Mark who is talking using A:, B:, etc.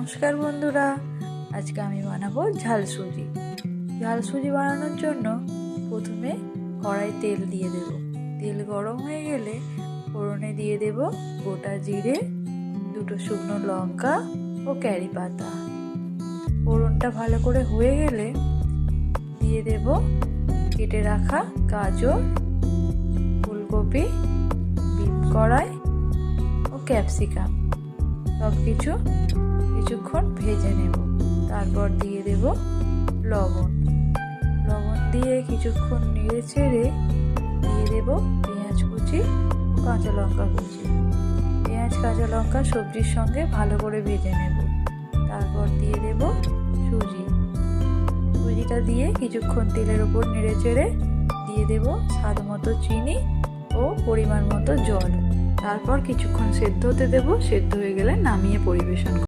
A: নমস্কার বন্ধুরা, আজকে আমি বানাবো ঝাল সুজি। ঝাল সুজি বানানোর জন্য প্রথমে কড়াই তেল দিয়ে দেব। তেল গরম হয়ে গেলে ফোড়নে দিয়ে দেব গোটা জিরে, দুটো শুকনো লঙ্কা ও কারি পাতা। ফোড়নটা ভালো করে হয়ে গেলে দিয়ে দেব কেটে রাখা গাজর, ফুলকপি, বিট কড়াই ও ক্যাপসিকাম। সব কিছুক্ষণ ভেজে নেব। তারপর দিয়ে দেব লবণ দিয়ে কিছুক্ষণ নেড়ে চেড়ে দিয়ে দেব পেঁয়াজ কুচি, কাঁচা লঙ্কা কুচি। পেঁয়াজ কাঁচা লঙ্কা সবজির সঙ্গে ভালো করে ভেজে নেব। তারপর দিয়ে দেব সুজিটা দিয়ে কিছুক্ষণ তেলের ওপর নেড়ে চেড়ে দিয়ে দেব স্বাদ মতো চিনি ও পরিমাণ মতো জল। তারপর কিছুক্ষণ সেদ্ধ হতে দেব। সেদ্ধ হয়ে গেলে নামিয়ে পরিবেশন